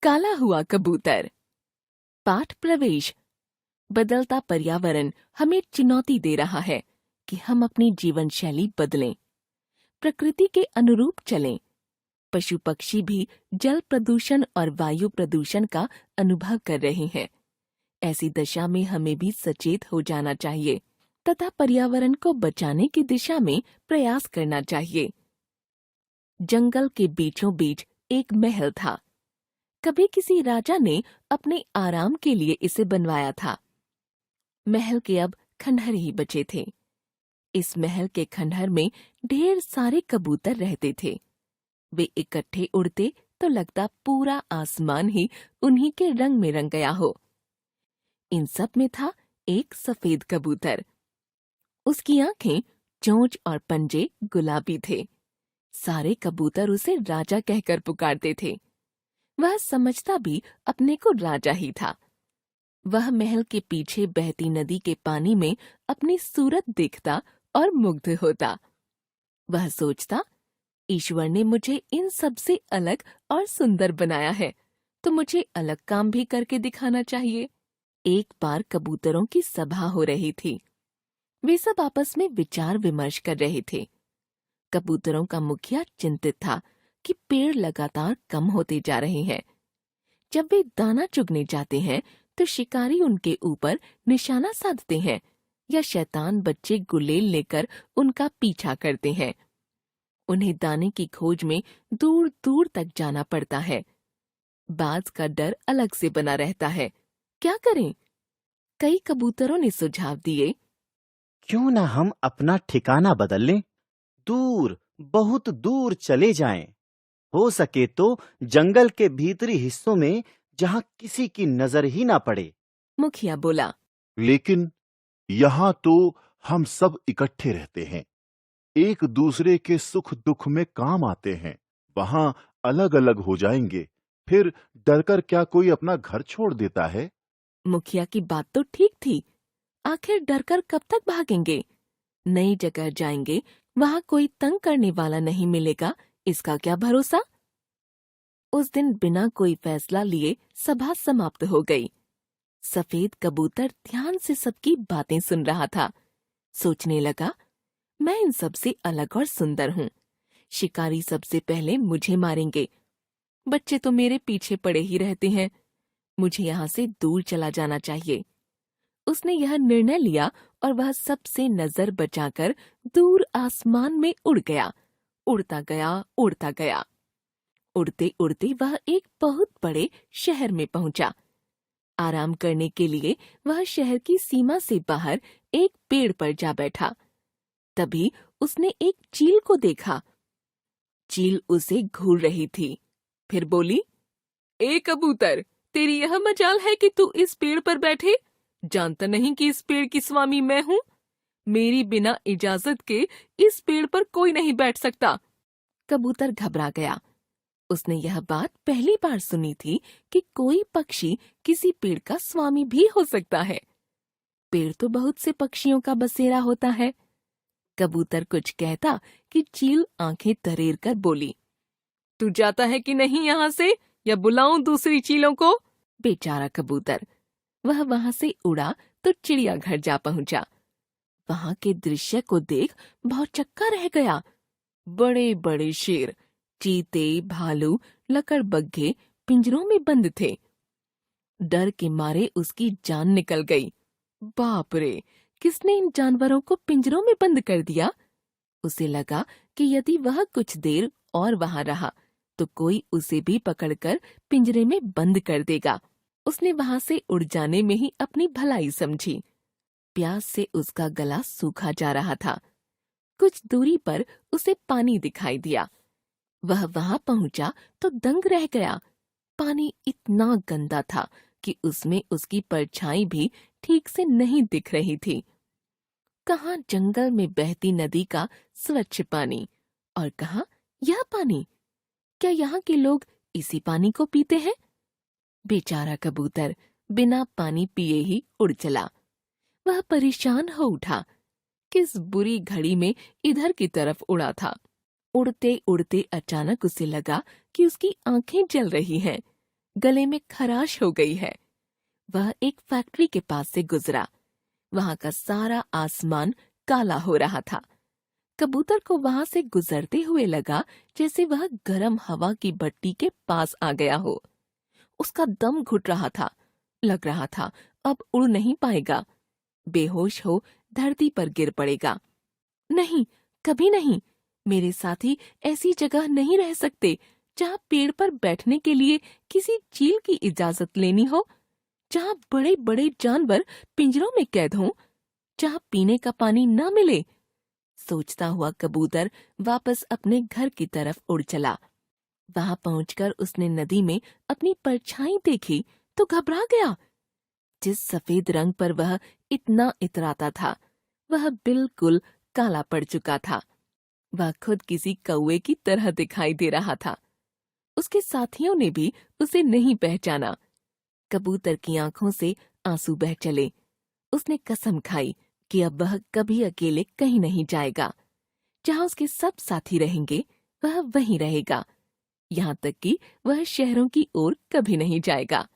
काला हुआ कबूतर। पाठ प्रवेश। बदलता पर्यावरण हमें चुनौती दे रहा है कि हम अपनी जीवन शैली बदलें, प्रकृति के अनुरूप चलें। पशु पक्षी भी जल प्रदूषण और वायु प्रदूषण का अनुभव कर रहे हैं। ऐसी दशा में हमें भी सचेत हो जाना चाहिए तथा पर्यावरण को बचाने की दिशा में प्रयास करना चाहिए। जंगल के बीचों बीच एक महल था। कभी किसी राजा ने अपने आराम के लिए इसे बनवाया था। महल के अब खंडहर ही बचे थे। इस महल के खंडहर में ढेर सारे कबूतर रहते थे। वे इकट्ठे उड़ते तो लगता पूरा आसमान ही उन्हीं के रंग में रंग गया हो। इन सब में था एक सफेद कबूतर। उसकी आंखें, चोंच और पंजे गुलाबी थे। सारे कबूतर उसे राजा कहकर पुकारते थे। वह समझता भी अपने को राजा ही था। वह महल के पीछे बहती नदी के पानी में अपनी सूरत देखता और मुग्ध होता। वह सोचता, ईश्वर ने मुझे इन सब से अलग और सुंदर बनाया है, तो मुझे अलग काम भी करके दिखाना चाहिए। एक बार कबूतरों की सभा हो रही थी। वे सब आपस में विचार विमर्श कर रहे थे। कबूतरों का मुखिया चिंतित था कि पेड़ लगातार कम होते जा रहे हैं। जब वे दाना चुगने जाते हैं तो शिकारी उनके ऊपर निशाना साधते हैं या शैतान बच्चे गुलेल लेकर उनका पीछा करते हैं। उन्हें दाने की खोज में दूर दूर तक जाना पड़ता है। बाज का डर अलग से बना रहता है। क्या करें? कई कबूतरों ने सुझाव दिए। क्यों ना हम अपना ठिकाना बदल लें, दूर, बहुत दूर चले जाएं। हो सके तो जंगल के भीतरी हिस्सों में, जहां किसी की नजर ही ना पड़े। मुखिया बोला। लेकिन यहाँ तो हम सब इकट्ठे रहते हैं, एक दूसरे के सुख दुख में काम आते हैं। वहां अलग अलग हो जाएंगे, फिर डरकर क्या कोई अपना घर छोड़ देता है? मुखिया की बात तो ठीक थी। आखिर डरकर कब तक भागेंगे? नई जगह जाएंगे, वहां कोई तंग करने वाला नहीं मिलेगा, इसका क्या भरोसा? उस दिन बिना कोई फैसला लिए सभा समाप्त हो गई। सफेद कबूतर ध्यान से सबकी बातें सुन रहा था। सोचने लगा, मैं इन सबसे अलग और सुंदर हूँ। शिकारी सबसे पहले मुझे मारेंगे। बच्चे तो मेरे पीछे पड़े ही रहते हैं। मुझे यहाँ से दूर चला जाना चाहिए। उसने यह निर्णय लिया और वह सबसे नजर बचाकर दूर आसमान में उड़ गया। उड़ता गया, उड़ता गया। उड़ते उड़ते वह एक बहुत बड़े शहर में पहुंचा। आराम करने के लिए वह शहर की सीमा से बाहर एक पेड़ पर जा बैठा। तभी उसने एक चील को देखा। चील उसे घूर रही थी। फिर बोली, ए कबूतर, तेरी यह मजाल है कि तू इस पेड़ पर बैठे? जानता नहीं कि इस पेड़ की स्वामी मैं हूँ? मेरी बिना इजाजत के इस पेड़ पर कोई नहीं बैठ सकता। कबूतर घबरा गया। उसने यह बात पहली बार सुनी थी कि कोई पक्षी किसी पेड़ का स्वामी भी हो सकता है। पेड़ तो बहुत से पक्षियों का बसेरा होता है। कबूतर कुछ कहता कि चील आंखें तरेर कर बोली, तू जाता है कि नहीं यहाँ से, या बुलाऊं दूसरी चीलों को? बेचारा कबूतर, वह वहां से उड़ा तो चिड़ियाघर जा पहुंचा। वहां के दृश्य को देख भौचक्का रह गया। बड़े बड़े शेर, चीते, भालू, लकड़बग्घे पिंजरों में बंद थे। डर के मारे उसकी जान निकल गई। बाप रे, किसने इन जानवरों को पिंजरों में बंद कर दिया? उसे लगा कि यदि वह कुछ देर और वहां रहा तो कोई उसे भी पकड़कर पिंजरे में बंद कर देगा। उसने वहां से उड़ जाने में ही अपनी भलाई समझी। प्यास से उसका गला सूखा जा रहा था। कुछ दूरी पर उसे पानी दिखाई दिया। वह वहां पहुंचा तो दंग रह गया। पानी इतना गंदा था कि उसमें उसकी परछाई भी ठीक से नहीं दिख रही थी। कहाँ जंगल में बहती नदी का स्वच्छ पानी, और कहाँ यह पानी। क्या यहाँ के लोग इसी पानी को पीते हैं? बेचारा कबूतर बिना पानी पिए ही उड़ चला। वह परेशान हो उठा। किस बुरी घड़ी में इधर की तरफ उड़ा था। उड़ते उड़ते अचानक उसे लगा कि उसकी आंखें जल रही हैं। गले में खराश हो गई है। वह एक फैक्ट्री के पास से गुजरा। वहां का सारा आसमान काला हो रहा था। कबूतर को वहां से गुजरते हुए लगा जैसे वह गर्म हवा की भट्टी के पास आ गया हो। उसका दम घुट रहा था। लग रहा था अब उड़ नहीं पाएगा। बेहोश हो धरती पर गिर पड़ेगा। नहीं, कभी नहीं। मेरे साथी ऐसी जगह नहीं रह सकते जहाँ पेड़ पर बैठने के लिए किसी चील की इजाजत लेनी हो, जहाँ बड़े बड़े जानवर पिंजरों में कैद हों, जहाँ पीने का पानी न मिले। सोचता हुआ कबूतर वापस अपने घर की तरफ उड़ चला। वहां पहुंचकर उसने नदी में अपनी परछाई देखी तो घबरा गया। जिस सफेद रंग पर वह इतना इतराता था वह बिल्कुल काला पड़ चुका था। वह खुद किसी कौवे की तरह दिखाई दे रहा था। उसके साथियों ने भी उसे नहीं पहचाना। कबूतर की आंखों से आंसू बह चले। उसने कसम खाई कि अब वह कभी अकेले कहीं नहीं जाएगा। जहां उसके सब साथी रहेंगे वह वहीं रहेगा, यहाँ तक कि वह शहरों की ओर कभी नहीं जाएगा।